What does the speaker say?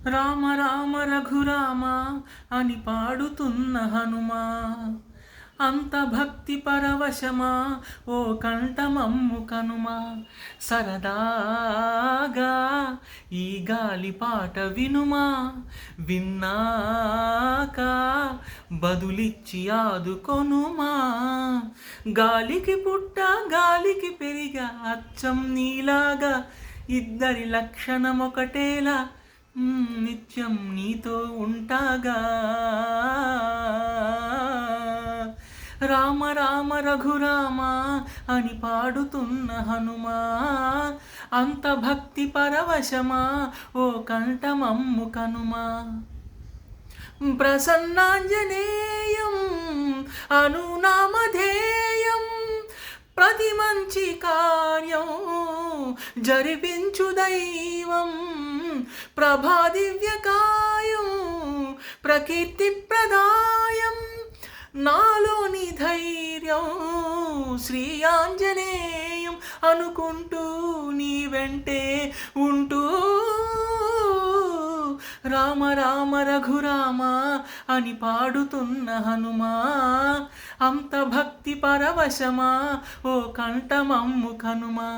రామ రామ రఘురామ అని పాడుతున్న హనుమా, అంత భక్తి పరవశమా ఓ కంఠమమ్ము కనుమా. సరదాగా ఈ గాలి పాట వినుమా, విన్నాక బదులిచ్చి ఆదుకొనుమా. గాలికి పుట్ట గాలికి పెరిగా అచ్చం నీలాగా, ఇద్దరి లక్షణం ఒకటేలా, నిత్యం నీతో ఉంటాగా. రామ రామ రఘురామ అని పాడుతున్న హనుమా, అంత భక్తి పరవశమా ఓ కంఠమమ్ము కనుమా. ప్రసన్నాంజనేయం అనునామధేయం, ప్రతి మంచి కార్యం జరిపించు దైవం. ప్రభాదివ్యకాయం ప్రకీర్తి ప్రదాయం, నాలోని ధైర్యం శ్రీ ఆంజనేయం అనుకుంటూ నీ వెంటే ఉంటూ. రామ రామ రఘురామ అని పాడుతున్న హనుమా, అంత భక్తి పరవశమా ఓ కంఠమమ్ము కనుమా.